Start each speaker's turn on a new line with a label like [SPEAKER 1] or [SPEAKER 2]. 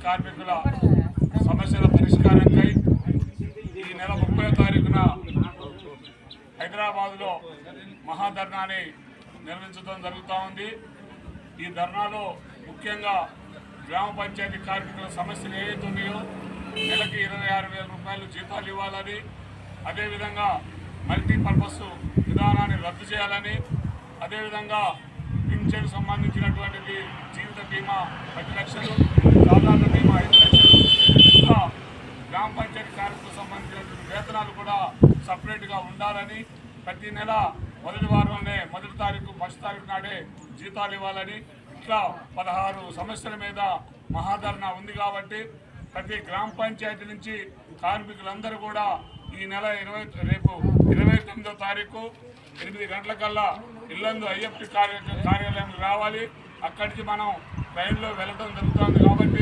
[SPEAKER 1] కార్మికుల సమస్యల పరిష్కారంకై ఈ నెల 30వ తారీఖున హైదరాబాద్లో మహాధర్నాని నిర్వహించడం జరుగుతూ ఉంది. ఈ ధర్నాలో ముఖ్యంగా గ్రామ పంచాయతీ కార్మికుల సమస్యలు ఏవైతే ఉన్నాయో నెలకి 26,000 రూపాయలు జీతాలు ఇవ్వాలని, అదేవిధంగా మల్టీపర్పస్ విధానాన్ని రద్దు చేయాలని, అదేవిధంగా పింఛన్ సంబంధించినటువంటిది జీవిత బీమా 10 లక్షలు, సాధారణ బీమా 5 లక్షలు, ఇంకా గ్రామ పంచాయతీ కార్మికులకు సంబంధించినటువంటి వేతనాలు కూడా సపరేట్గా ఉండాలని, ప్రతి నెల మొదటి వారంలోనే మొదటి తారీఖు 1 తారీఖు నాడే జీతాలు ఇవ్వాలని, ఇట్లా 16 సమస్యల మీద మహాధర్నా ఉంది. కాబట్టి ప్రతి గ్రామ పంచాయతీ నుంచి కార్మికులందరూ కూడా ఈ నెల రేపు 29వ తారీఖు 8 గంటలకల్లా ఇల్లందు ఐఎఫ్టీ కార్యాలయం రావాలి. అక్కడికి మనం ట్రైన్లో వెళ్ళడం జరుగుతుంది. కాబట్టి